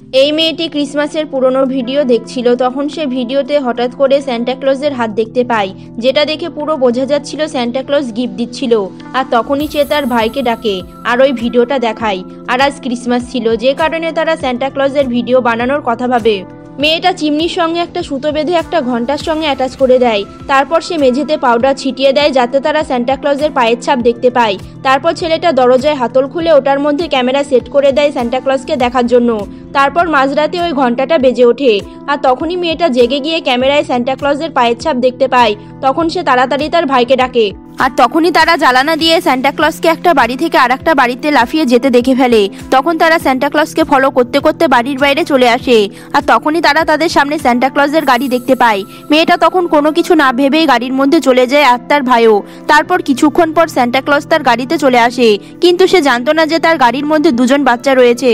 এই মেয়েটি ক্রিসমাসের পুরনো ভিডিও দেখছিল। তখন সে ভিডিওতে হঠাৎ করে সান্টা ক্লজের হাত দেখতে পায়, যেটা দেখে পুরো বোঝা যাচ্ছিল সান্টা ক্লজ গিফট দিচ্ছিল। আর তখনই সে তার ভাইকে ডাকে আর ওই ভিডিওটা দেখায়। আর আজ ক্রিসমাস ছিল, যে কারণে তারা সান্টা ক্লজের ভিডিও বানানোর কথা ভাবে। মেয়েটা চিমনির সঙ্গে একটা সুতো বেঁধে একটা ঘন্টার সঙ্গে অ্যাটাচ করে দেয়। তারপর সে মেঝেতে পাউডার ছিটিয়ে দেয় যাতে তারা সান্টা ক্লজের পায়ের ছাপ দেখতে পায়। তারপর ছেলেটা দরজায় হাতল খুলে ওটার মধ্যে ক্যামেরা সেট করে দেয় সান্টা ক্লজকে দেখার জন্য। তারপর মাঝরাতে ওই ঘন্টাটা বেজে ওঠে আর তখনই মেয়েটা জেগে গিয়ে ক্যামেরায় সান্টা ক্লজের পায়ের ছাপ দেখতে পায়। তখন সে তাড়াতাড়ি তার ভাইকে ডাকে আর তখনই তারা জ্বালানা দিয়ে সান্টা ক্লজকে একটা বাড়ি থেকে আরেকটা বাড়িতে লাফিয়ে যেতে দেখে ফেলে। তখন তারা সান্টা ক্লজকে ফলো করতে করতে বাড়ির বাইরে চলে আসে আর তখনই তারা তাদের সামনে সান্টা ক্লজের গাড়ি দেখতে পায়। মেয়েটা তখন কোনো কিছু না ভেবেই গাড়ির মধ্যে চলে যায় আর তার ভাইও। তারপর কিছুক্ষণ পর সান্টা ক্লজ তার গাড়িতে চলে আসে, কিন্তু সে জানতো না যে তার গাড়ির মধ্যে দুজন বাচ্চা রয়েছে।